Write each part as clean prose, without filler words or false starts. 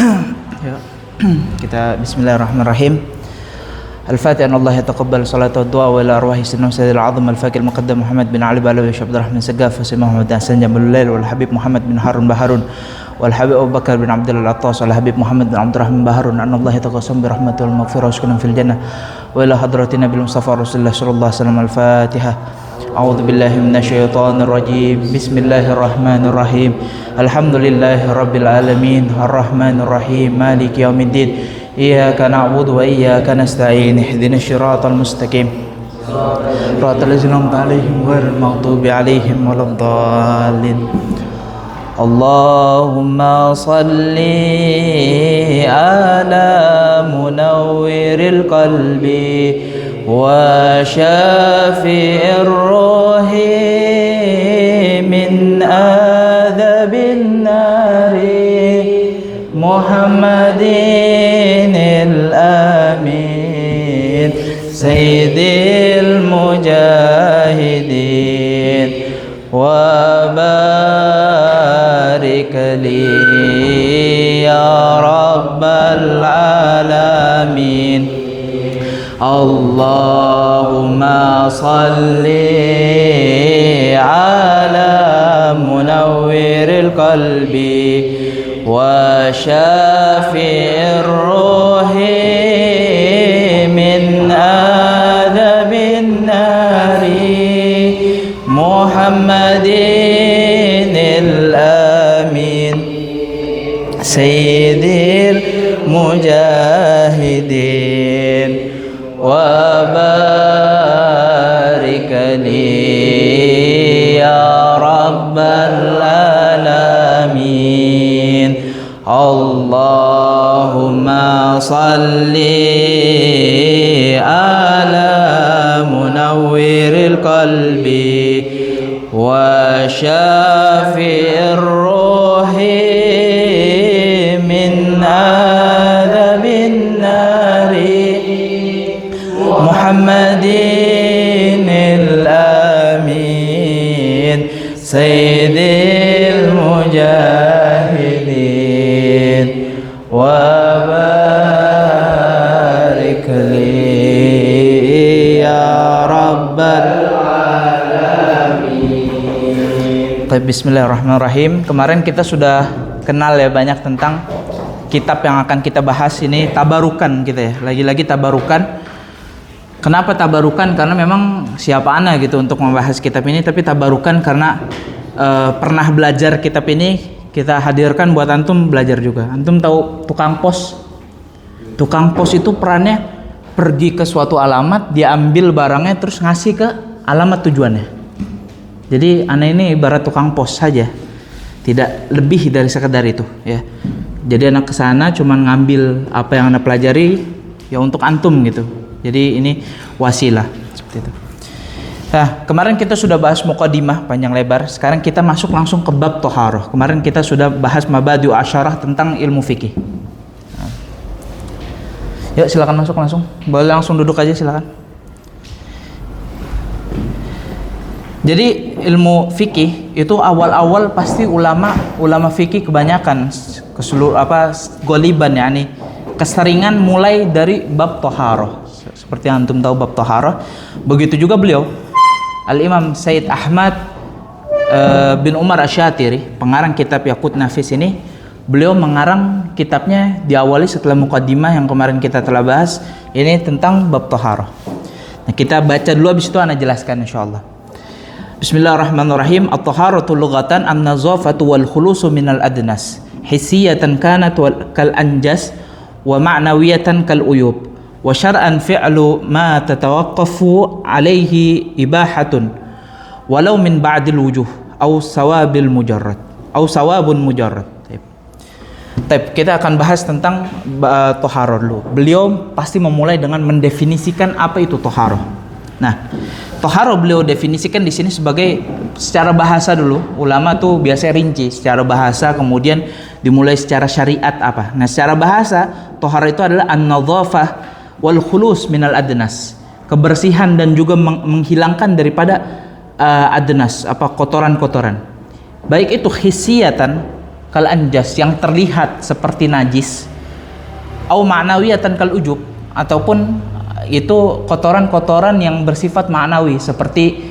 Ya. Kita bismillahirrahmanirrahim. Al-Fatihah. Allah yataqabbal salatu wa du'a wa ila arwahi sayyidina Sayyidil Azam al-Faqih al-Muqaddam Muhammad bin Ali Balawi Syabdur Rahman Sagaf wa Sayyid Muhammad Hasan Jamalul Lail wal Habib Muhammad bin Harun Baharun wal Habib Abu Bakar bin Abdul Attas wal Habib Muhammad bin Abdurrahman Baharun an Allah yataqassam bi rahmatil maghfirah wa sukunan fil jannah wa ila hadratin Nabil Mustafa Rasulullah sallallahu alaihi wasallam. Al-Fatihah. A'udzu billahi minasyaitonir rajim. Bismillahirrahmanirrahim. Alhamdulillahi rabbil alamin arrahmanir rahim maliki yaumiddin. Iyyaka na'budu wa iyyaka nasta'in. Ihdinas siratal mustaqim. Shiratal ladzina an'amta 'alaihim ghairil maghdubi 'alaihim waladdallin. Allahumma shalli ala munawwiril qalbi wa syafi'ir ruhi min adhabin nari Muhammadin al-amin sayyidil mujahidin wa barik li ya rabbal alamin. Allahumma salli ala munawwiril qalbi wa syafi'ir ruhi min adhabin nari Muhammadin al-amin sayyidil mujahidin wa barik li ya rabbal alamin. Allahumma salli ala munawwiril qalbi wa syafi'ir ruhi min adhabin nari Muhammadin al-amin sayyidil mujahidin wa barik li ya rabbal alamin. Bismillahirrahmanirrahim. Kemarin kita sudah kenal ya banyak tentang kitab yang akan kita bahas ini, tabarukan kita ya. Lagi-lagi tabarukan. Kenapa tabarukan? Karena memang siapa ana gitu untuk membahas kitab ini, tapi tabarukan karena pernah belajar kitab ini, kita hadirkan buat antum belajar juga. Antum tahu tukang pos? Tukang pos itu perannya pergi ke suatu alamat, dia ambil barangnya terus ngasih ke alamat tujuannya. Jadi ana ini ibarat tukang pos saja, tidak lebih dari sekedar itu ya. Jadi anak kesana cuman ngambil apa yang anak pelajari ya untuk antum gitu. Jadi ini wasilah seperti itu. Nah, kemarin kita sudah bahas muqaddimah panjang lebar. Sekarang kita masuk langsung ke bab thaharah. Kemarin kita sudah bahas mabadi'u asyarah tentang ilmu fikih. Nah. Yuk silakan masuk langsung. Boleh langsung duduk aja silakan. Jadi ilmu fikih itu awal-awal pasti ulama fikih kebanyakan goliban yakni keseringan mulai dari bab thaharah. Seperti yang antum tahu bab thaharah. Begitu juga beliau Al-Imam Sayyid Ahmad bin Umar Asy-Syatiri, pengarang kitab Yaqut Nafis ini, beliau mengarang kitabnya diawali setelah muqaddimah yang kemarin kita telah bahas ini tentang bab thaharah. Nah, kita baca dulu habis itu ana jelaskan insyaallah. Bismillahirrahmanirrahim. At-thaharatu lughatan an-nazafatu wal khulusu minal adnas, hissiyatan kanat kal anjas wa ma'nawiyatan kal uyub. Wa syar'an fi'lu ma tatawaqqafu alaihi ibahatun walau min ba'dil wujuh aw sawabun mujarrad. Baik, kita akan bahas tentang thaharah dulu. Beliau pasti memulai dengan mendefinisikan apa itu thaharah. Nah, thaharah beliau definisikan di sini sebagai secara bahasa dulu. Ulama tuh biasanya rinci secara bahasa, kemudian dimulai secara syariat apa. Nah, secara bahasa thaharah itu adalah an-nadhafah wal khulus minal adnas, kebersihan dan juga menghilangkan daripada adnas, apa kotoran-kotoran. Baik itu hissiyatan kal anjas, yang terlihat seperti najis, au ma'nawiyatan kal ujub, ataupun itu kotoran-kotoran yang bersifat ma'nawi seperti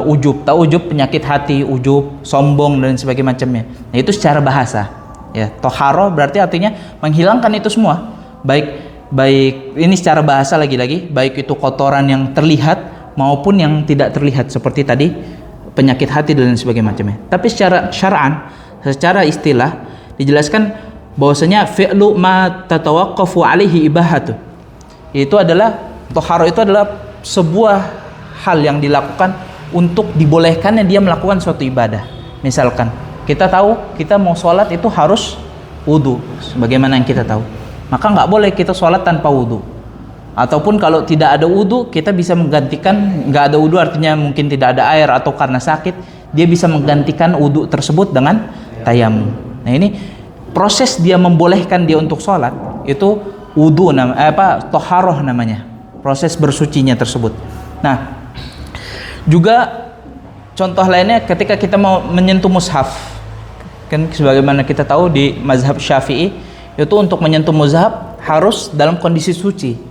ujub. Tahu ujub, penyakit hati, ujub, sombong dan sebagainya macamnya. Nah, itu secara bahasa. Ya, toharo berarti artinya menghilangkan itu semua. Baik ini secara bahasa lagi-lagi, baik itu kotoran yang terlihat maupun yang tidak terlihat seperti tadi penyakit hati dan sebagainya macamnya. Tapi secara syar'an, secara istilah dijelaskan bahwasanya fi'lu ma tatawaqqafu alaihi ibahatu. Itu adalah toharo, itu adalah sebuah hal yang dilakukan untuk dibolehkannya dia melakukan suatu ibadah. Misalkan kita tahu kita mau sholat itu harus wudu, sebagaimana yang kita tahu, maka nggak boleh kita sholat tanpa wudu. Ataupun kalau tidak ada wudu, kita bisa menggantikan, nggak ada wudu artinya mungkin tidak ada air atau karena sakit, dia bisa menggantikan wudu tersebut dengan tayamum. Nah, ini proses dia membolehkan dia untuk sholat itu wudu, toharoh namanya, proses bersucinya tersebut. Nah, juga contoh lainnya ketika kita mau menyentuh mushaf, kan sebagaimana kita tahu di mazhab Syafi'i itu untuk menyentuh mushaf harus dalam kondisi suci.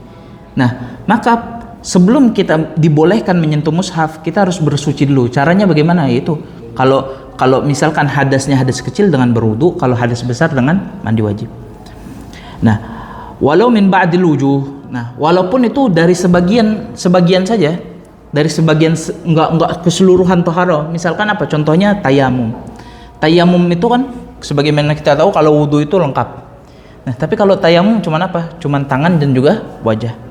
Nah, maka sebelum kita dibolehkan menyentuh mushaf, kita harus bersuci dulu. Caranya bagaimana? Itu kalau misalkan hadasnya hadas kecil dengan berwudu, kalau hadas besar dengan mandi wajib. Nah, walau min ba'dil wujuh. Nah, walaupun itu dari sebagian saja, dari sebagian, enggak keseluruhan toharo. Misalkan apa? Contohnya tayamum. Tayamum itu kan sebagaimana kita tahu kalau wudu itu lengkap. Nah, tapi kalau tayamum cuman apa? Cuman tangan dan juga wajah.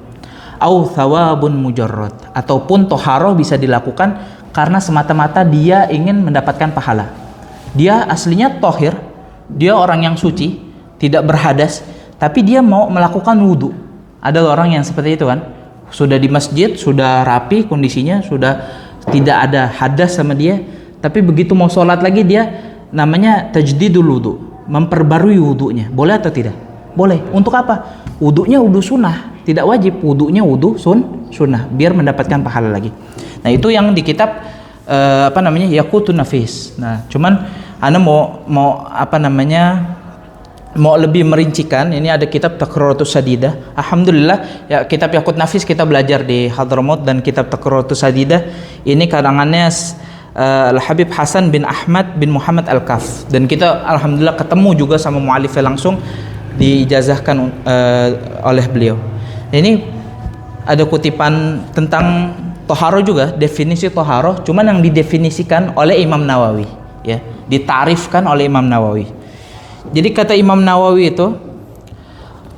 Au thawabun mujarrad, ataupun toharo bisa dilakukan karena semata-mata dia ingin mendapatkan pahala. Dia aslinya tohir, dia orang yang suci, tidak berhadas, tapi dia mau melakukan wudu. Ada orang yang seperti itu kan, sudah di masjid, sudah rapi kondisinya, sudah tidak ada hadas sama dia, tapi begitu mau sholat lagi dia namanya tajdidul wudu, memperbarui wudunya. Boleh atau tidak? Boleh. Untuk apa? Wudunya wudu sunnah, tidak wajib. Wudunya wudu sunnah, biar mendapatkan pahala lagi. Nah, itu yang di kitab Yaqutun Nafis. Nah, cuman ana mau mau lebih merincikan, ini ada kitab Taqriratus Sadidah. Alhamdulillah ya, kitab Yaqut Nafis kita belajar di Hadramaut, dan kitab Taqriratus Sadidah ini karangannya Al-Habib Hasan bin Ahmad bin Muhammad Al-Kaf, dan kita alhamdulillah ketemu juga sama mu'alifnya langsung, diijazahkan oleh beliau. Ini ada kutipan tentang toharo juga, definisi toharo, cuman yang didefinisikan oleh Imam Nawawi, ya, ditarifkan oleh Imam Nawawi. Jadi kata Imam Nawawi itu,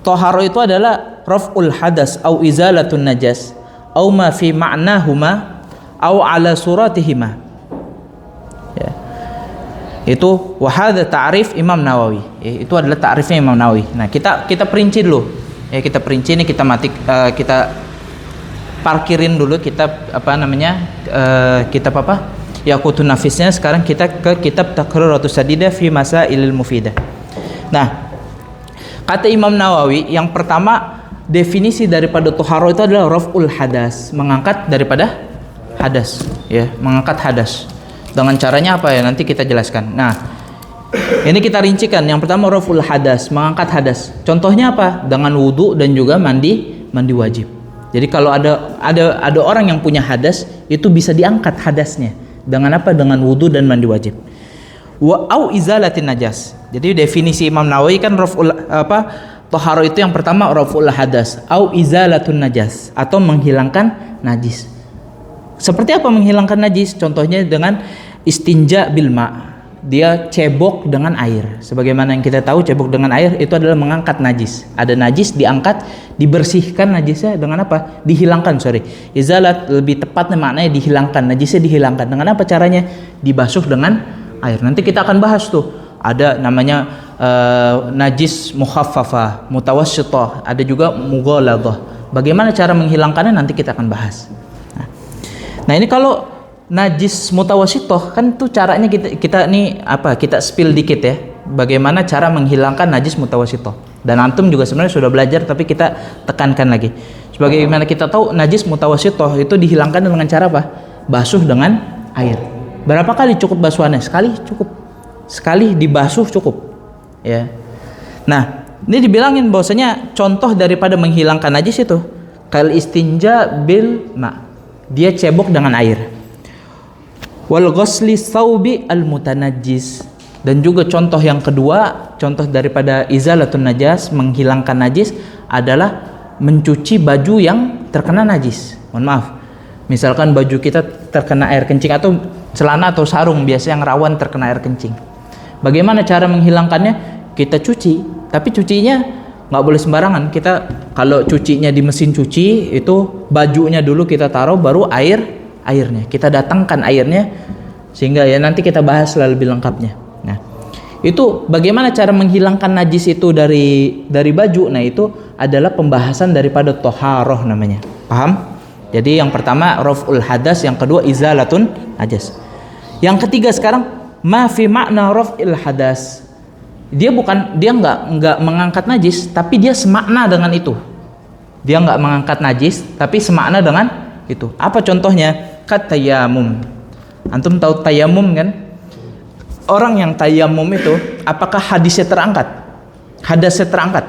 toharo itu adalah raf'ul hadas au izalatun najas au ma fi ma'nahuma au ala suratihima. Ya. Itu wahada ta'rif Imam Nawawi. Ya, itu adalah ta'rifnya Imam Nawawi. Nah, kita perinci dulu. Ya, kita perinci ini, kita kita parkirin dulu kitab kitab Yaqutun Nafisnya. Sekarang kita ke kitab Taqriratus Sadidah fi Masailil Mufidah. Nah, kata Imam Nawawi, yang pertama definisi daripada toharo itu adalah raf'ul hadas, mengangkat daripada hadas, ya, mengangkat hadas. Dengan caranya apa ya? Nanti kita jelaskan. Nah, ini kita rincikan. Yang pertama raf'ul hadas, mengangkat hadas. Contohnya apa? Dengan wudu dan juga mandi wajib. Jadi kalau ada orang yang punya hadas, itu bisa diangkat hadasnya. Dengan apa? Dengan wudu dan mandi wajib. Wa au izalatin najas. Jadi definisi Imam Nawawi kan toharo itu yang pertama raf'ul hadas au izalatun najas, atau menghilangkan najis. Seperti apa menghilangkan najis? Contohnya dengan istinja bil ma. Dia cebok dengan air. Sebagaimana yang kita tahu, cebok dengan air itu adalah mengangkat najis. Ada najis diangkat, dibersihkan najisnya dengan apa? Dihilangkan, Izalat lebih tepatnya maknanya dihilangkan, najisnya dihilangkan. Dengan apa caranya? Dibasuh dengan air. Nanti kita akan bahas tuh. Ada namanya najis mukhaffafah, mutawassithah, ada juga mughaladhah. Bagaimana cara menghilangkannya nanti kita akan bahas. Nah, ini kalau najis mutawassithah kan tuh caranya kita spill dikit ya. Bagaimana cara menghilangkan najis mutawassithah. Dan antum juga sebenarnya sudah belajar, tapi kita tekankan lagi. Sebagaimana kita tahu najis mutawassithah itu dihilangkan dengan cara apa? Basuh dengan air. Berapa kali cukup basuhannya? Sekali cukup. sekali dibasuh cukup. Ya. Nah, ini dibilangin bahwasanya contoh daripada menghilangkan najis itu kal istinja bil ma. Dia cebok dengan air. Wal ghusli tsaubi al mutanajjis. Dan juga contoh yang kedua, contoh daripada izalatun najas, menghilangkan najis adalah mencuci baju yang terkena najis. Mohon maaf. Misalkan baju kita terkena air kencing atau celana atau sarung biasa yang rawan terkena air kencing. Bagaimana cara menghilangkannya? Kita cuci, tapi cucinya nggak boleh sembarangan. Kita kalau cucinya di mesin cuci itu bajunya dulu kita taruh, baru airnya. Kita datangkan airnya sehingga ya nanti kita bahas lebih lengkapnya. Nah, itu bagaimana cara menghilangkan najis itu dari baju. Nah, itu adalah pembahasan daripada toharoh namanya. Paham? Jadi yang pertama raf'ul hadas, yang kedua izalatun najas. Yang ketiga sekarang ma fi makna raf'il hadas. Dia nggak mengangkat najis, tapi dia semakna dengan itu. Dia nggak mengangkat najis, tapi semakna dengan itu. Apa contohnya? Kat tayamum. Antum tahu tayamum kan? Orang yang tayamum itu, apakah hadisnya terangkat? Hadasnya terangkat?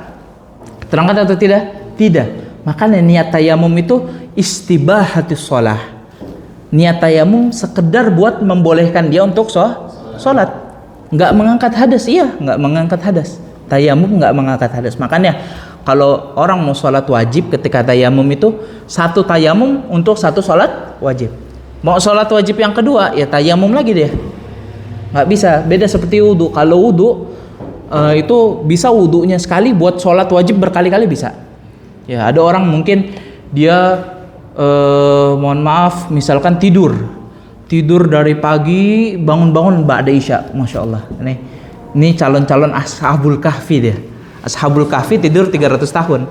Terangkat atau tidak? Tidak. Makanya niat tayamum itu istibahatus shalah. Niat tayamum sekedar buat membolehkan dia untuk sholat. Nggak mengangkat hadas, iya, nggak mengangkat hadas. Tayamum nggak mengangkat hadas. Makanya kalau orang mau sholat wajib ketika tayamum itu satu tayamum untuk satu sholat wajib. Mau sholat wajib yang kedua ya tayamum lagi dia. Nggak bisa, beda seperti wudhu. Kalau wudhu itu bisa wudhunya sekali buat sholat wajib berkali-kali bisa. Ya ada orang mungkin dia mohon maaf misalkan tidur dari pagi bangun-bangun ba'da isya, masya Allah. Ini calon-calon ashabul kahfi dia. Ashabul kahfi tidur 300 tahun.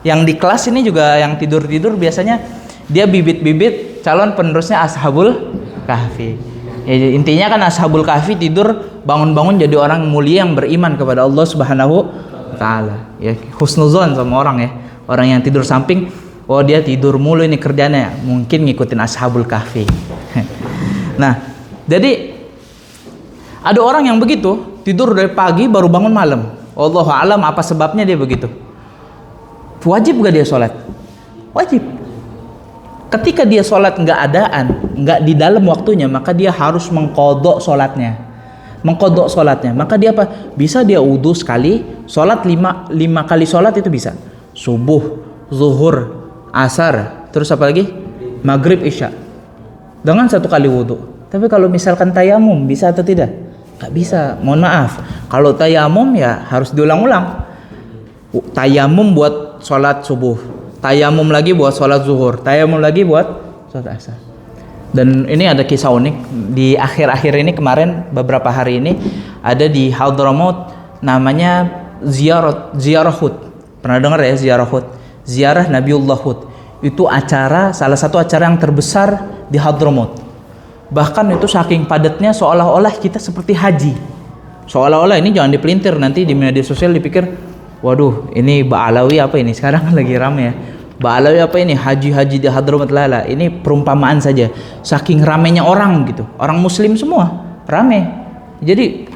Yang di kelas ini juga yang tidur biasanya dia bibit-bibit calon penerusnya ashabul kahfi. Ya, intinya kan ashabul kahfi tidur bangun-bangun jadi orang mulia yang beriman kepada Allah Subhanahu wa taala. Ya husnuzon sama orang ya. Orang yang tidur samping, oh dia tidur mulu ini kerjanya, mungkin ngikutin ashabul kahfi. Nah, jadi ada orang yang begitu, tidur dari pagi baru bangun malam. Wallahu a'lam apa sebabnya dia begitu. Wajib gak dia sholat? Wajib. Ketika dia sholat nggak di dalam waktunya, maka dia harus mengkodok sholatnya. Maka dia apa? Bisa dia wudhu sekali, sholat lima kali sholat itu bisa. Subuh, zuhur, asar, terus apa lagi? Maghrib, isya. Dengan satu kali wudhu. Tapi kalau misalkan tayamum bisa atau tidak? Nggak bisa. Mohon maaf. Kalau tayamum ya harus diulang-ulang. Tayamum buat sholat subuh. Tayamum lagi buat sholat zuhur. Tayamum lagi buat sholat asar. Dan ini ada kisah unik di akhir-akhir ini kemarin beberapa hari ini ada di Hadramaut namanya ziarah Hud. Pernah dengar ya ziarah Hud? Ziarah Nabiullah Hud. Itu salah satu acara yang terbesar di Hadramaut. Bahkan itu saking padatnya seolah-olah kita seperti haji. Seolah-olah ini jangan dipelintir, nanti di media sosial dipikir, waduh ini Ba'alawi apa ini? Sekarang kan lagi rame ya. Ba'alawi apa ini? Haji-haji di Hadramaut lala. Ini perumpamaan saja. Saking ramenya orang gitu. Orang muslim semua rame. Jadi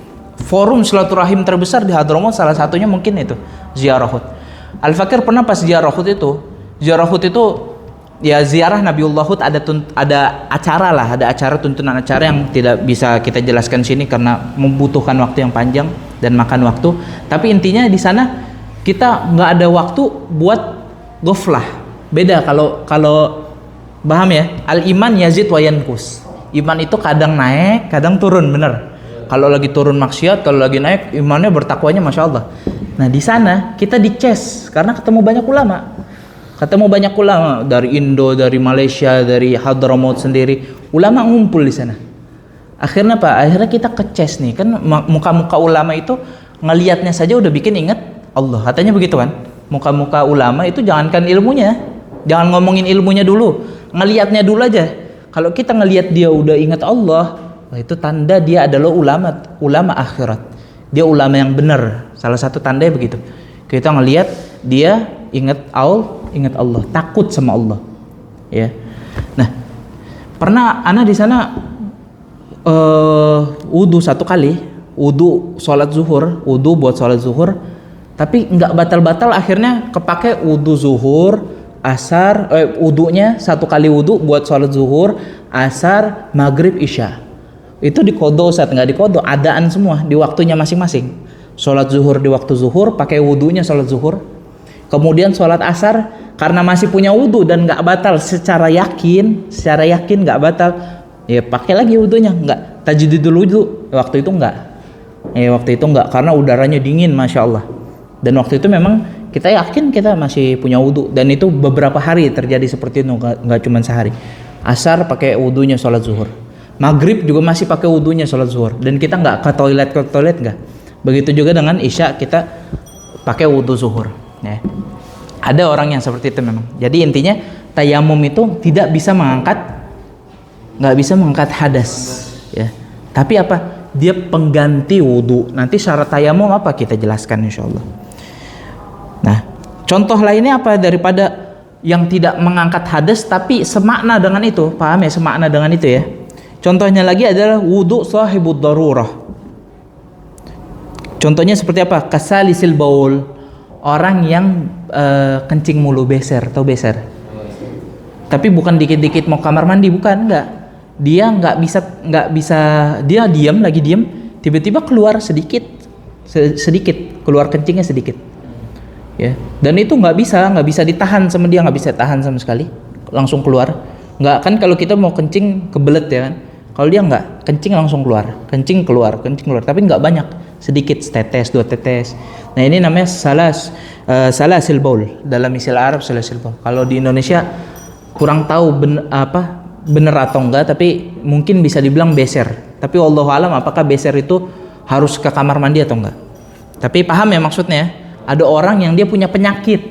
forum silaturahim terbesar di Hadramaut salah satunya mungkin itu ziarah Hud. Al-Fakir pernah pas ziarah Hud itu ya ziarah Nabiullah Hud ada acara tuntunan acara yang tidak bisa kita jelaskan sini karena membutuhkan waktu yang panjang dan makan waktu. Tapi intinya di sana kita nggak ada waktu buat ghaflah. Beda kalau paham ya? Al iman yazid wa yanqus. Iman itu kadang naik, kadang turun, benar. Kalau lagi turun maksiat, kalau lagi naik imannya bertakwanya masya Allah. Nah di sana kita dices karena ketemu banyak ulama dari Indo, dari Malaysia, dari Hadramaut sendiri, ulama ngumpul di sana. Akhirnya apa? Akhirnya kita keces nih kan muka-muka ulama itu ngelihatnya saja udah bikin ingat Allah. Katanya begitu kan? Muka-muka ulama itu jangankan ilmunya, jangan ngomongin ilmunya dulu, ngelihatnya dulu aja. Kalau kita ngelihat dia udah ingat Allah, itu tanda dia adalah ulama akhirat. Dia ulama yang benar. Salah satu tandanya begitu. Kita ngelihat dia ingat Allah, takut sama Allah. Ya. Nah, pernah ana di sana wudu satu kali, wudu sholat zuhur, wudu buat sholat zuhur, tapi nggak batal-batal, akhirnya kepake wudu zuhur, asar, wudunya 1 kali wudu buat sholat zuhur, asar, maghrib, isya. Itu dikodo saat nggak dikodo, adaan semua di waktunya masing-masing. Sholat zuhur di waktu zuhur, pakai wudunya sholat zuhur. Kemudian sholat asar, karena masih punya wudu dan nggak batal secara yakin nggak batal, ya pakai lagi wudunya, nggak tajdidul wudu. Waktu itu nggak, karena udaranya dingin, masya Allah. Dan waktu itu memang kita yakin kita masih punya wudu, dan itu beberapa hari terjadi seperti itu, nggak cuma sehari. Asar pakai wudunya sholat zuhur, maghrib juga masih pakai wudunya sholat zuhur, dan kita nggak ke toilet nggak. Begitu juga dengan isya, kita pakai wudu zuhur. Ya. Ada orang yang seperti itu memang. Jadi intinya tayamum itu nggak bisa mengangkat hadas. Ya. Tapi apa? Dia pengganti wudu. Nanti syarat tayamum apa kita jelaskan insya Allah. Nah, contoh lainnya apa daripada yang tidak mengangkat hadas tapi semakna dengan itu? Paham ya, semakna dengan itu ya. Contohnya lagi adalah wudu sahibud darurah. Contohnya seperti apa? Kasalisil baul, orang yang kencing mulu, beser, atau beser. Tapi bukan dikit-dikit mau kamar mandi, bukan, enggak. Dia nggak bisa, dia lagi diam, tiba-tiba keluar sedikit keluar kencingnya sedikit. Ya, dan itu nggak bisa ditahan sama dia, nggak bisa tahan sama sekali, langsung keluar. Nggak kan, kalau kita mau kencing kebelet ya kan, kalau dia nggak, kencing langsung keluar, kencing keluar, tapi nggak banyak, sedikit, setetes, 2 tetes. Nah ini namanya salasil baul, dalam istilah Arab salasil baul. Kalau di Indonesia kurang tahu bener atau enggak, tapi mungkin bisa dibilang beser. Tapi wallahu alam apakah beser itu harus ke kamar mandi atau enggak. Tapi paham ya maksudnya. Ada orang yang dia punya penyakit,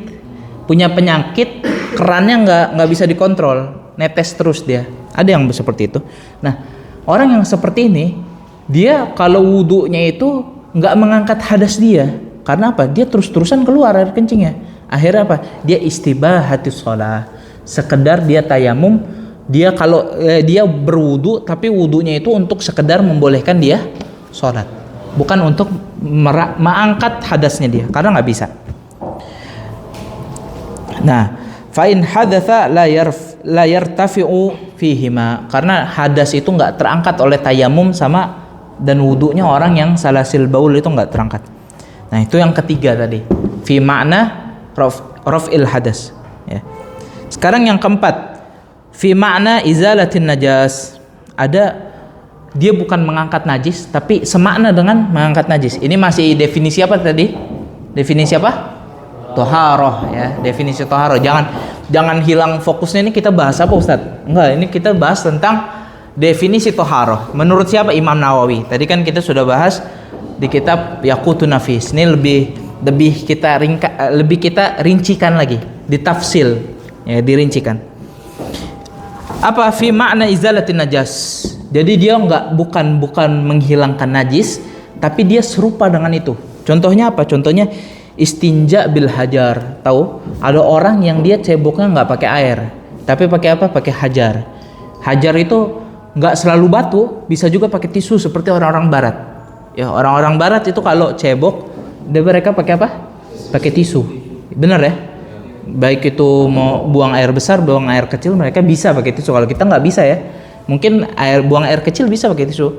kerannya nggak bisa dikontrol, netes terus dia. Ada yang seperti itu. Nah, orang yang seperti ini, dia kalau wudunya itu nggak mengangkat hadas dia. Karena apa? Dia terus-terusan keluar air kencingnya. Akhirnya apa? Dia istibahatus shalah. Sekedar dia tayamum, dia kalau dia berwudu, tapi wudunya itu untuk sekedar membolehkan dia sholat, bukan untuk mengangkat hadasnya dia, karena nggak bisa. Nah, fa in hadatsa la yartafi'u fihima, karena hadas itu nggak terangkat oleh tayamum sama dan wudunya orang yang salasil baul itu nggak terangkat. Nah itu yang ketiga tadi, fi makna raf'il hadas. Ya. Sekarang yang keempat, fi makna izalatin najas. Ada, dia bukan mengangkat najis, tapi semakna dengan mengangkat najis. Ini masih definisi apa tadi? Definisi apa? Toharoh ya, definisi toharoh. Jangan hilang fokusnya, ini kita bahas apa Ustadz? Enggak, ini kita bahas tentang definisi toharoh. Menurut siapa? Imam Nawawi. Tadi kan kita sudah bahas di kitab Yaqutun Nafis. Ini lebih kita rincikan lagi, ditafsil ya, dirincikan. Apa fi makna izalatin najas? Jadi dia bukan menghilangkan najis, tapi dia serupa dengan itu. Contohnya apa? Contohnya istinja bil hajar. Tahu? Ada orang yang dia ceboknya nggak pakai air, tapi pakai apa? Pakai hajar. Hajar itu nggak selalu batu, bisa juga pakai tisu seperti orang-orang barat. Ya, orang-orang barat itu kalau cebok, mereka pakai apa? Pakai tisu. Benar ya? Baik itu mau buang air besar, buang air kecil, mereka bisa pakai tisu. Kalau kita nggak bisa ya. Mungkin buang air kecil bisa pakai tisu,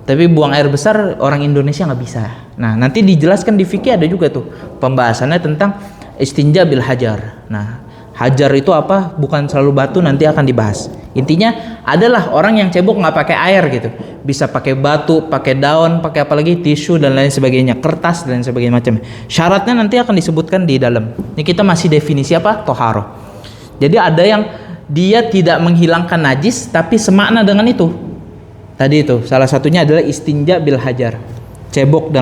tapi buang air besar orang Indonesia nggak bisa. Nah nanti dijelaskan di fikih ada juga tuh pembahasannya tentang istinja bil hajar. Nah hajar itu apa? Bukan selalu batu, nanti akan dibahas. Intinya adalah orang yang cebok nggak pakai air gitu, bisa pakai batu, pakai daun, pakai apa lagi, tisu dan lain sebagainya, kertas dan sebagainya macam. Syaratnya nanti akan disebutkan di dalam. Ini kita masih definisi apa? Toharoh. Jadi ada yang dia tidak menghilangkan najis tapi semakna dengan itu. Tadi itu salah satunya adalah istinja bil hajar. Cebok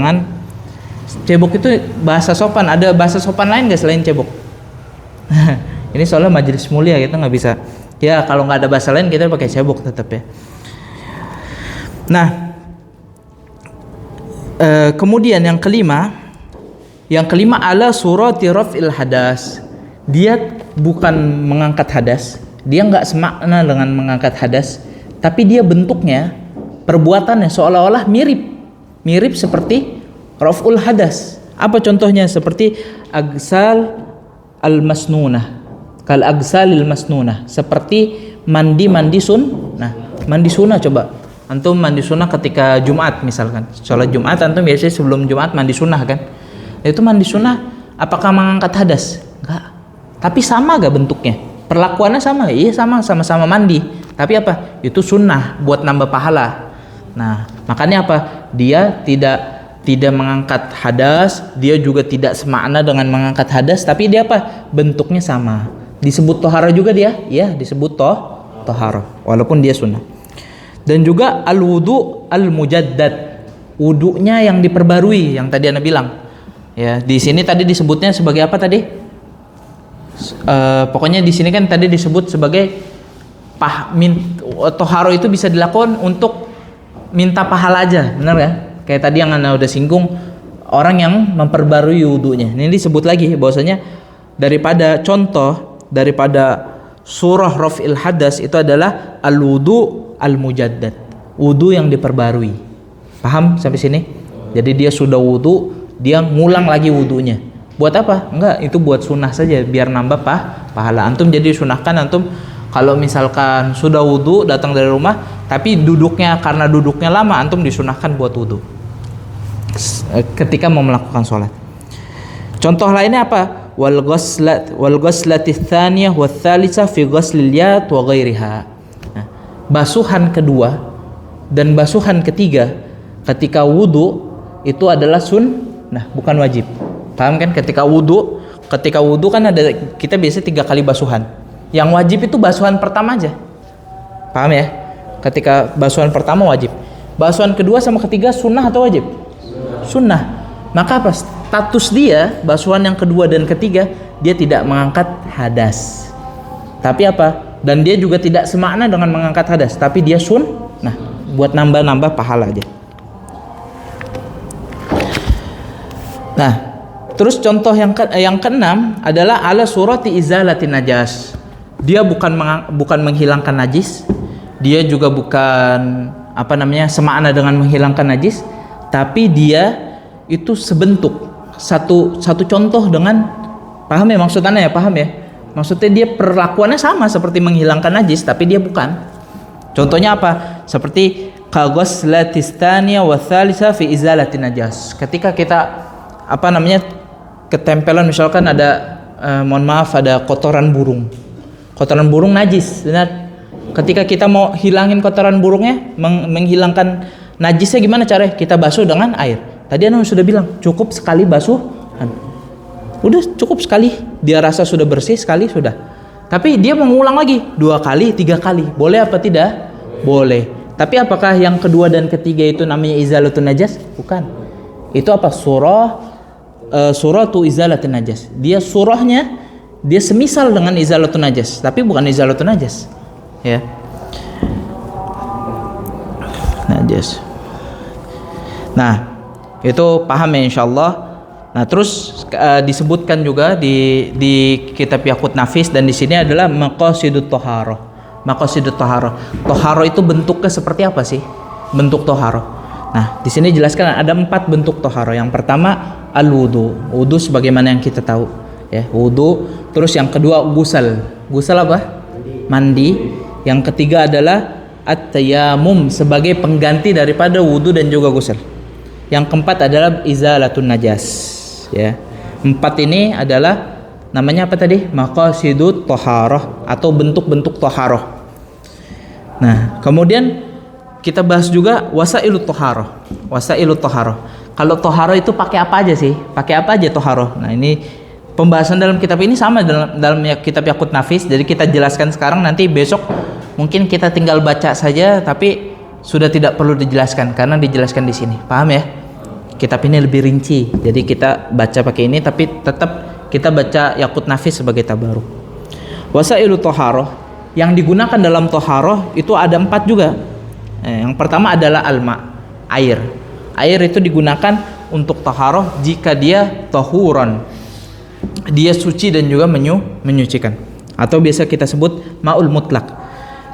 itu bahasa sopan. Ada bahasa sopan lain nggak selain cebok? Ini soalnya majelis mulia, kita nggak bisa. Ya kalau nggak ada bahasa lain kita pakai cebok tetap ya. Nah, kemudian yang kelima ala surati raf'il hadas. Dia bukan mengangkat hadas. Dia nggak semakna dengan mengangkat hadas, tapi dia bentuknya, perbuatannya seolah-olah mirip mirip seperti raf'ul hadas. Apa contohnya? Seperti agsal al-masnunah. Kal agsalil masnunah, seperti mandi sunnah. Mandi sunnah, coba antum mandi sunnah ketika Jumat misalkan. Sholat Jumat antum biasanya sebelum Jumat mandi sunnah kan? Itu mandi sunnah apakah mengangkat hadas? Enggak. Tapi sama gak bentuknya? Perlakuannya sama? Iya sama-sama mandi. Tapi apa? Itu sunnah buat nambah pahala. Nah, makanya apa? Dia tidak mengangkat hadas, dia juga tidak semakna dengan mengangkat hadas, tapi dia apa? Bentuknya sama. Disebut tohara juga dia? Ya, disebut tohara, walaupun dia sunnah. Dan juga al-wudu al-mujaddad, wudunya yang diperbarui, yang tadi Anda bilang. Ya, di sini tadi disebutnya sebagai apa tadi? Pokoknya di sini kan tadi disebut sebagai tohara itu bisa dilakukan untuk minta pahala aja, benar ya? Kayak tadi yang Anda udah singgung, orang yang memperbarui wudunya. Ini disebut lagi bahwasanya daripada surah raf'il hadas itu adalah al-wudu al-mujaddad, wudu yang diperbarui. Paham sampai sini? Jadi dia sudah wudu, dia ngulang lagi wudunya. Buat apa? Enggak, itu buat sunnah saja biar nambah pahala. Antum jadi sunahkan antum kalau misalkan sudah wudu datang dari rumah, tapi karena duduknya lama, antum disunahkan buat wudu ketika mau melakukan sholat. Contoh lainnya apa? Wal ghuslatis tsaniyah wa tsalisah fi ghuslil yad wa ghairiha. Nah, basuhan kedua dan basuhan ketiga ketika wudu itu adalah sunnah, bukan wajib. Paham kan? Ketika wudu kan ada, kita biasa 3 kali basuhan. Yang wajib itu basuhan pertama aja. Paham ya? Ketika basuhan pertama wajib. Basuhan kedua sama ketiga sunnah atau wajib? Sunnah. Maka apa? Status dia basuhan yang kedua dan ketiga, dia tidak mengangkat hadas. Tapi apa? Dan dia juga tidak semakna dengan mengangkat hadas, tapi dia sunnah buat nambah pahala aja. Nah, terus contoh yang keenam adalah ala surati izalatin najas. Dia bukan menghilangkan najis, dia juga bukan semakna dengan menghilangkan najis, tapi dia itu sebentuk satu contoh dengan, paham ya maksudnya ya? Paham ya? Maksudnya dia perlakuannya sama seperti menghilangkan najis, tapi dia bukan. Contohnya apa? Seperti kaghuslatis tsaniyah wa tsalitsah fi izalatin najas. Ketika kita ketempelan misalkan ada ada kotoran burung. Kotoran burung najis, benar. Ketika kita mau hilangin kotoran burungnya, menghilangkan najisnya gimana caranya? Kita basuh dengan air. Tadi Anda sudah bilang cukup sekali basuhan. Udah cukup sekali, dia rasa sudah bersih sekali sudah. Tapi dia mengulang lagi 2 kali, 3 kali. Boleh apa tidak? Boleh. Tapi apakah yang kedua dan ketiga itu namanya izalatun najas? Bukan. Itu apa? Suratu izalatun najas. Dia surahnya dia semisal dengan izalatun najas, tapi bukan izalatun najas. Ya. Najas. Nah, itu paham ya insyaallah. Nah, terus disebutkan juga di kitab Yaqut Nafis, dan di sini adalah maqasidut thaharah. Maqasidut thaharah. Thaharah itu bentuknya seperti apa sih? Bentuk thaharah. Nah, di sini jelaskan ada 4 bentuk thaharah. Yang pertama al-wudu. Wudu sebagaimana yang kita tahu, ya, wudu. Terus yang kedua gusal. Gusal apa? Mandi. Yang ketiga adalah at-tayammum sebagai pengganti daripada wudu dan juga gusal. Yang keempat adalah izalatun najas, ya. 4 ini adalah namanya apa tadi? Maqasidut thaharah atau bentuk-bentuk thaharah. Nah, kemudian kita bahas juga wasailut thaharah. Wasailut thaharah. Kalau thaharah itu pakai apa aja sih? Pakai apa aja thaharah? Nah, ini pembahasan dalam kitab ini sama dalam kitab Yaqut Nafis. Jadi kita jelaskan sekarang, nanti besok mungkin kita tinggal baca saja, tapi sudah tidak perlu dijelaskan karena dijelaskan di sini. Paham ya? Kitab ini lebih rinci, jadi kita baca pakai ini, tapi tetap kita baca Yaqut Nafis sebagai tabaruk. Wasailut thaharah yang digunakan dalam thaharah itu ada 4 juga. Yang pertama adalah alma, air. Air itu digunakan untuk thaharah jika dia tahuran, dia suci dan juga menyucikan, atau biasa kita sebut maul mutlak.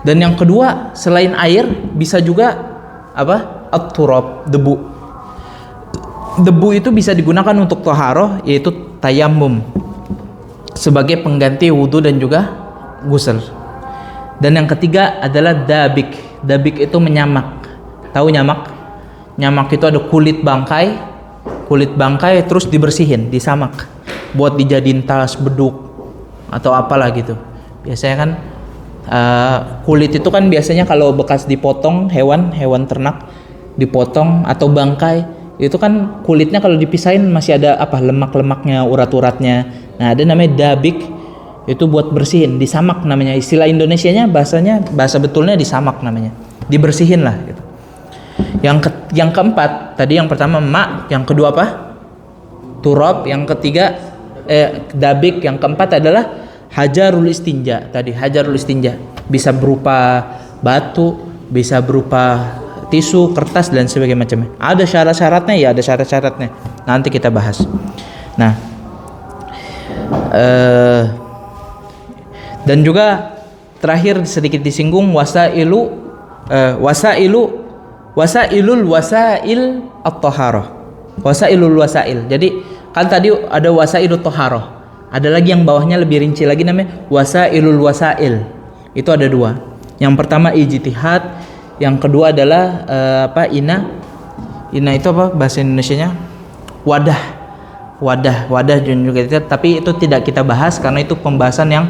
Dan yang kedua selain air bisa juga apa? At-turab, debu. debu itu bisa digunakan untuk toharoh, yaitu tayamum sebagai pengganti wudhu dan juga ghusl. Dan yang ketiga adalah dabik. Dabik itu menyamak. Tahu nyamak? Nyamak itu ada kulit bangkai terus dibersihin, disamak buat dijadiin tas, beduk atau apalah gitu. Biasanya kan kulit itu kan biasanya kalau bekas dipotong hewan ternak dipotong atau bangkai itu kan kulitnya kalau dipisahin masih ada lemak-lemaknya, urat-uratnya. Nah, ada namanya dabik, itu buat bersihin, disamak namanya. Istilah Indonesianya bahasa betulnya disamak namanya. Dibersihin lah gitu. Yang keempat, tadi yang pertama mak, yang kedua apa? Turab, yang ketiga dabik, yang keempat adalah hajarul istinja. Tadi hajarul istinja bisa berupa batu, bisa berupa tisu, kertas dan sebagainya macamnya. Ada syarat-syaratnya, ya ada syarat-syaratnya. Nanti kita bahas. Nah, dan juga terakhir sedikit disinggung wasailul wasail at-taharah. Wasailul wasail. Jadi kan tadi ada wasailut taharah. Ada lagi yang bawahnya lebih rinci lagi namanya wasailul wasail. Itu ada dua. Yang pertama ijtihad, yang kedua adalah ina itu apa bahasa Indonesianya? Wadah juga itu, tapi itu tidak kita bahas karena itu pembahasan yang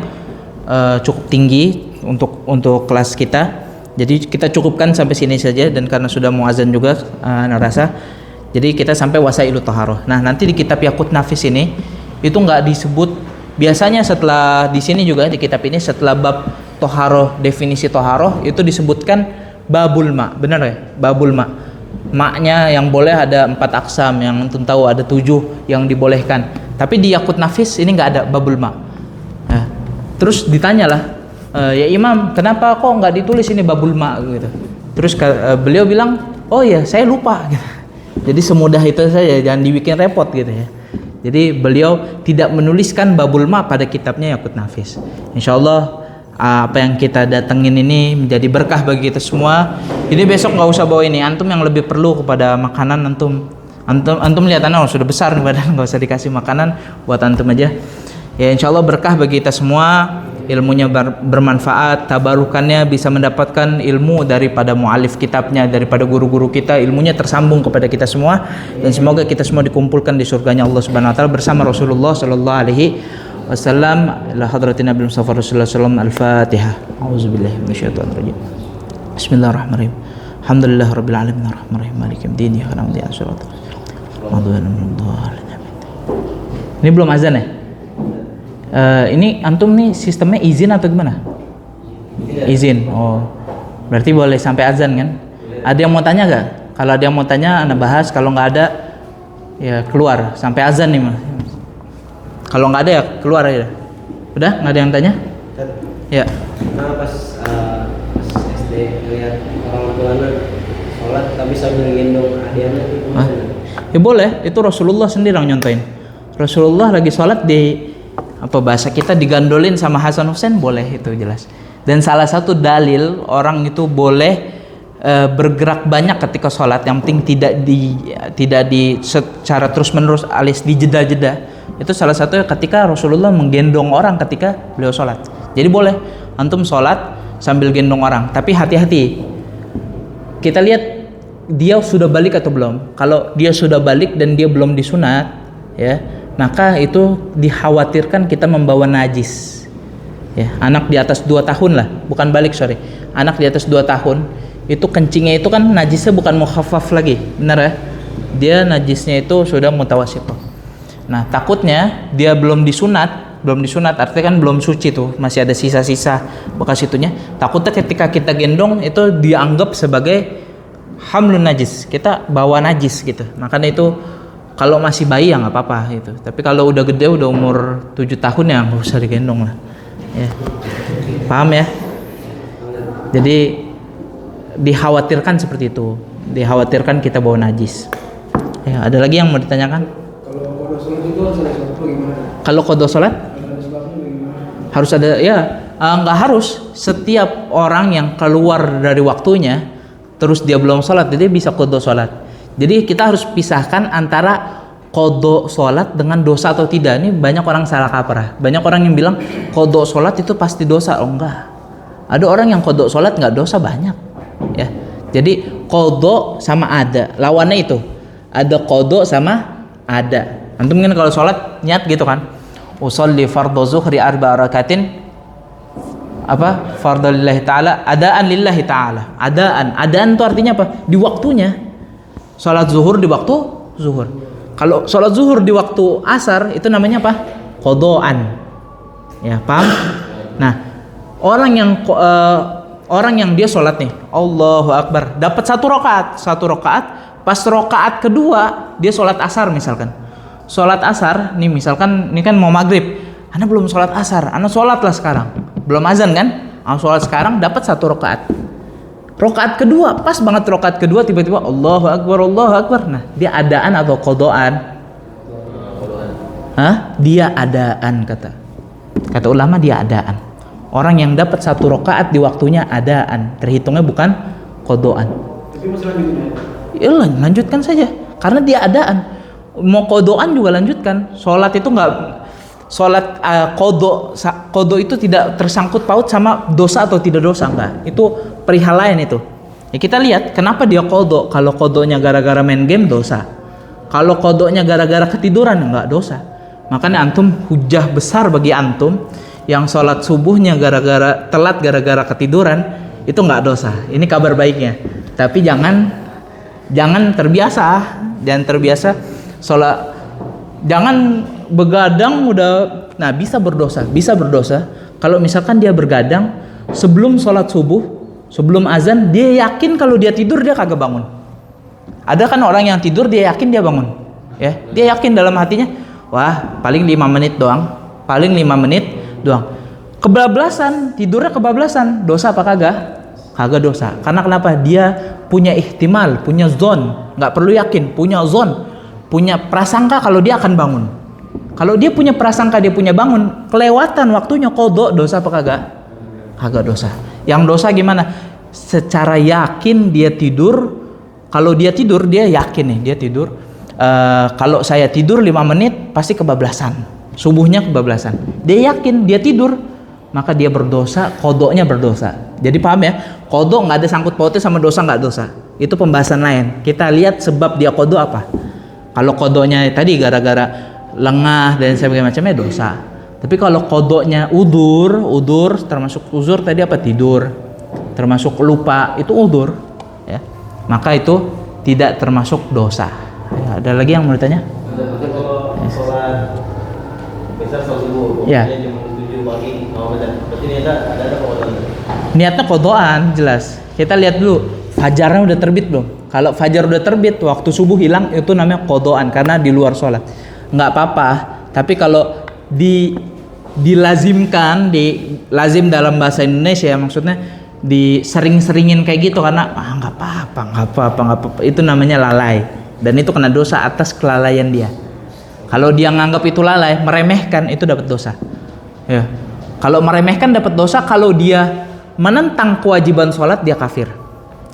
cukup tinggi untuk kelas kita. Jadi kita cukupkan sampai sini saja, dan karena sudah mau azan juga rasa. Jadi kita sampai wasailut taharah. Nah, nanti di kitab Yaqut Nafis ini itu nggak disebut. Biasanya setelah di sini juga di kitab ini setelah bab taharah, definisi taharah itu disebutkan babul ma, benar ya? Babul ma. Maknya yang boleh ada 4 aksam, yang antum tahu ada 7 yang dibolehkan. Tapi di Yaqut Nafis ini nggak ada babul ma. Nah, terus ditanyalah, ya Imam, kenapa kok nggak ditulis ini babul ma gitu? Terus beliau bilang, oh ya saya lupa. Jadi semudah itu saja, jangan dibikin repot gitu ya. Jadi beliau tidak menuliskan babul ma pada kitabnya Yaqut Nafis. Insyaallah apa yang kita datengin ini menjadi berkah bagi kita semua. Ini besok nggak usah bawa ini, antum yang lebih perlu kepada makanan. Antum lihat anak sudah besar nih badan, nggak usah dikasih makanan, buat antum aja ya. Insyaallah berkah bagi kita semua, ilmunya bermanfaat, tabarukannya bisa mendapatkan ilmu daripada mualif kitabnya, daripada guru-guru kita, ilmunya tersambung kepada kita semua, dan semoga kita semua dikumpulkan di surganya Allah Subhanahu wa taala bersama Rasulullah sallallahu alaihi wasallam. Ila hadratin Nabi Mustafa Rasulullah sallallahu Al-Fatihah. A'udzubillahi minasyaitonir rajim. Bismillahirrahmanirrahim. Alhamdulillahirabbil alamin arrahmanirrahim maliki yaumiddin iyyaka na'budu wa iyyaka nasta'in. Ini belum azan ya? Ini antum nih sistemnya izin atau gimana? Izin. Oh. Berarti boleh sampai azan kan? Ada yang mau tanya gak? Kalau ada yang mau tanya anda bahas, kalau nggak ada ya keluar sampai azan nih. Kalau nggak ada ya keluar aja. Udah nggak ada yang tanya? Ya. Nah pas SD lihat orang tuanya sholat tapi sambil gendong adiknya itu gimana? Ya boleh, itu Rasulullah sendiri yang nyontoin. Rasulullah lagi sholat di bahasa kita digandolin sama Hasan Hussein, boleh, itu jelas. Dan salah satu dalil orang itu boleh bergerak banyak ketika sholat, yang penting tidak di secara terus menerus alias di jeda-jeda. Itu salah satu ketika Rasulullah menggendong orang ketika beliau sholat. Jadi boleh antum sholat sambil gendong orang, tapi hati-hati. Kita lihat dia sudah balik atau belum. Kalau dia sudah balik dan dia belum disunat, ya, maka itu dikhawatirkan kita membawa najis. Ya, anak di atas 2 tahun lah, bukan balik, sorry. Anak di atas 2 tahun itu kencingnya itu kan najisnya bukan mukhaffaf lagi, benar ya? Dia najisnya itu sudah mutawassithah. Nah, takutnya dia belum disunat artinya kan belum suci tuh, masih ada sisa-sisa bekas itunya. Takutnya ketika kita gendong itu dianggap sebagai hamlun najis, kita bawa najis gitu. Makanya itu kalau masih bayi ya nggak apa-apa gitu. Tapi kalau udah gede, udah umur 7 tahun ya nggak usah digendong lah. Ya. Paham ya? Jadi dikhawatirkan seperti itu, dikhawatirkan kita bawa najis. Ya, ada lagi yang mau ditanyakan? Kalau qada sholat itu harus ada sebabnya gimana? Kalau qada sholat? Harus ada, ya nggak harus. Setiap orang yang keluar dari waktunya terus dia belum sholat, dia bisa qada sholat. Jadi kita harus pisahkan antara qada sholat dengan dosa atau tidak. Ini banyak orang salah kaprah. Banyak orang yang bilang qada sholat itu pasti dosa. Oh enggak. Ada orang yang qada sholat nggak dosa banyak. Ya. Jadi qada sama ada. Lawannya itu. Ada qada sama ada. Antum mungkin kalau sholat niat gitu kan. Usolli fardhu zuhri 4 rakatin apa? Fardhu lillahi ta'ala, adaan lillahi ta'ala. Adaan itu artinya apa? Di waktunya. Sholat zuhur di waktu zuhur. Kalau sholat zuhur di waktu asar itu namanya apa? Qadaan. Ya, paham? Nah, orang yang dia sholat nih, Allahu Akbar, dapat satu rakaat, pas rakaat kedua dia sholat asar misalkan. Sholat asar nih misalkan, ini kan mau maghrib, Ana belum sholat asar, Ana sholat lah sekarang, belum azan kan? Ana sholat sekarang dapat satu rakaat. Rakaat kedua, pas banget rakaat kedua tiba-tiba Allahu Akbar. Nah, dia adaan atau qadaan? Hah? Dia adaan kata ulama, dia adaan. Orang yang dapat satu rakaat di waktunya adaan, terhitungnya bukan qadaan. Tapi masih lanjutnya. Ya lanjutkan saja, karena dia adaan. Mau qadaan juga lanjutkan. Sholat itu nggak, sholat qada itu tidak tersangkut paut sama dosa atau tidak dosa, enggak. Itu perihal lain itu. Ya kita lihat kenapa dia qada. Kalau qadanya gara-gara main game dosa. Kalau qadanya gara-gara ketiduran enggak dosa. Makanya antum hujah besar bagi antum yang sholat subuhnya telat gara-gara ketiduran itu enggak dosa. Ini kabar baiknya. Tapi jangan terbiasa sholat, jangan begadang nah bisa berdosa kalau misalkan dia bergadang sebelum sholat subuh, sebelum azan, dia yakin kalau dia tidur dia kagak bangun. Ada kan orang yang tidur dia yakin dia bangun, ya, dia yakin dalam hatinya, wah paling 5 menit doang, kebablasan, tidurnya kebablasan, dosa apa kagak dosa. Karena kenapa? Dia punya ihtimal, punya zon, nggak perlu yakin, punya zon, punya prasangka kalau dia akan bangun. Kalau dia punya prasangka dia punya bangun, kelewatan waktunya, qada, dosa apa kagak dosa. Yang dosa gimana? Secara yakin dia tidur. Kalau dia tidur dia yakin nih dia tidur. Kalau saya tidur 5 menit pasti kebablasan, subuhnya kebablasan. Dia yakin dia tidur, maka dia berdosa, qadanya berdosa. Jadi paham ya? Qada nggak ada sangkut pautnya sama dosa nggak dosa. Itu pembahasan lain. Kita lihat sebab dia qada apa. Kalau qadanya tadi gara-gara lengah dan sebagainya macamnya dosa. Tapi kalau qadanya udur termasuk uzur tadi apa? Tidur, termasuk lupa, itu udur, ya. Maka itu tidak termasuk dosa. Ya, ada lagi yang mau ditanya? Kalau sholat misal sholat subuh, Ya. jam 7 pagi, berarti ada qadaan. Niatnya qadaan jelas. Kita lihat dulu fajarnya udah terbit belum? Kalau fajar udah terbit, waktu subuh hilang, itu namanya qadaan karena di luar sholat. Nggak apa-apa. Tapi kalau dilazimkan, lazim dalam bahasa Indonesia maksudnya disering-seringin kayak gitu karena nggak apa-apa, itu namanya lalai. Dan itu kena dosa atas kelalaian dia. Kalau dia nganggap itu lalai, meremehkan, itu dapat dosa. Ya. Kalau meremehkan dapat dosa. Kalau dia menentang kewajiban sholat, dia kafir.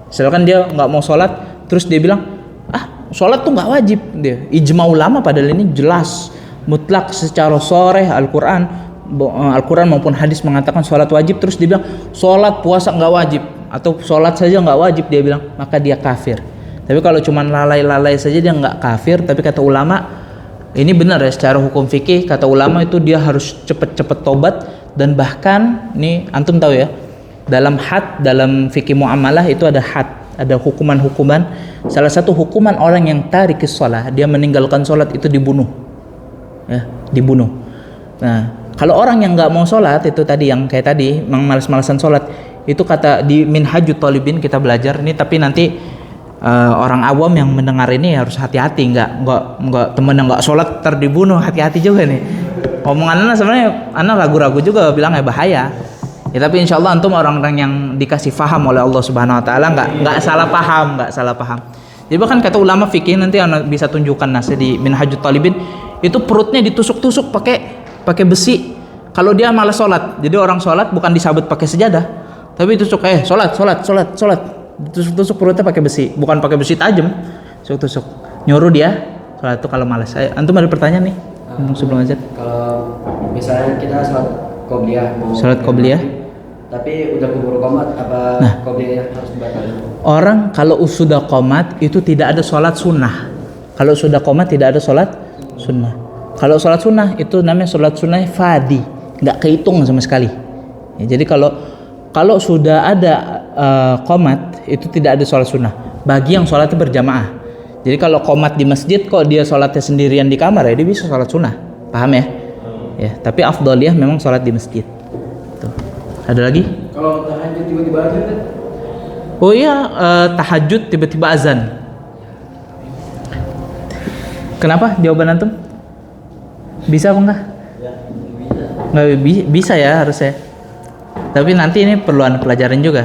Misalkan dia nggak mau sholat, terus dia bilang, sholat tuh nggak wajib. Dia ijma ulama padahal ini jelas, mutlak secara sharih Al-Quran maupun hadis mengatakan sholat wajib. Terus dia bilang sholat puasa nggak wajib atau sholat saja nggak wajib, dia bilang, maka dia kafir. Tapi kalau cuman lalai-lalai saja dia nggak kafir. Tapi kata ulama, ini benar ya secara hukum fikih, kata ulama itu dia harus cepet-cepet tobat. Dan bahkan nih antum tahu ya, dalam fikih muamalah itu ada had, ada hukuman-hukuman. Salah satu hukuman orang yang tarikis shalah, dia meninggalkan sholat itu dibunuh, ya, dibunuh. Nah, kalau orang yang nggak mau sholat itu tadi, yang kayak tadi, malas-malasan sholat, itu kata di Minhajut Thalibin kita belajar ini. Tapi nanti orang awam yang mendengar ini harus hati-hati, nggak temen yang nggak sholat terdibunuh, hati-hati juga nih. Omongan Ana sebenarnya Ana ragu-ragu juga bilang bahaya. Ya, tapi insya Allah antum orang-orang yang dikasih faham oleh Allah Subhanahu Wa Taala nggak salah paham. Jadi bahkan kata ulama fikih, nanti Ana bisa tunjukkan nasnya di Minhajut Thalibin, itu perutnya ditusuk-tusuk pakai besi. Kalau dia malas sholat, jadi orang sholat bukan disabet pakai sejadah, tapi ditusuk, sholat. Ditusuk-tusuk perutnya pakai besi, bukan pakai besi tajam, tusuk nyuruh dia sholat itu kalau malas. Antum ada pertanyaan nih sebelum azan? Kalau misalnya kita sholat qobliyah, Sholat qobliyah. tapi udah keburu qomat, apa qobliyahnya harus dibatalkan? Orang kalau sudah qomat itu tidak ada sholat sunnah. Kalau sudah qomat tidak ada sholat sunnah. Kalau sholat sunnah itu namanya sholat sunnah fadhi, nggak kehitung sama sekali. Ya, jadi kalau sudah ada qomat itu tidak ada sholat sunnah. Bagi yang sholatnya berjamaah. Jadi kalau qomat di masjid kok dia sholatnya sendirian di kamar ya dia bisa sholat sunnah. Paham ya? Ya, tapi afdaliyah memang sholat di masjid. Tuh. Ada lagi? Kalau tahajud tiba-tiba azan kan? Oh iya, tahajud tiba-tiba azan. Kenapa? Jawaban antum? Bisa apa enggak? Nggak bisa ya harusnya. Tapi nanti ini perlu anda pelajarin juga.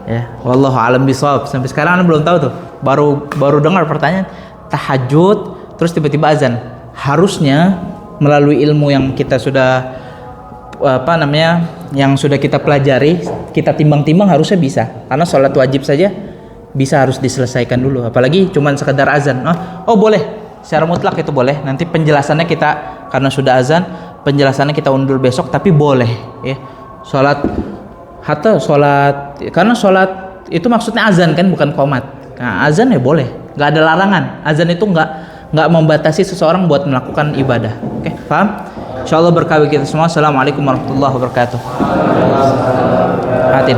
Ya, wallahu alam bisawab. Sampai sekarang anda belum tahu tuh. Baru dengar pertanyaan tahajud terus tiba-tiba azan. Harusnya melalui ilmu yang kita sudah yang sudah kita pelajari, kita timbang-timbang harusnya bisa. Karena sholat wajib saja bisa harus diselesaikan dulu. Apalagi cuman sekedar azan. Oh boleh, secara mutlak itu boleh. Nanti penjelasannya kita karena sudah azan, penjelasannya kita undur besok. Tapi boleh, ya. Karena sholat itu maksudnya azan kan, bukan qomat. Nah, azan ya boleh, nggak ada larangan. Azan itu nggak membatasi seseorang buat melakukan ibadah. Oke, paham? Insyaallah berkah bagi kita semua. Assalamualaikum warahmatullahi wabarakatuh. Hatin.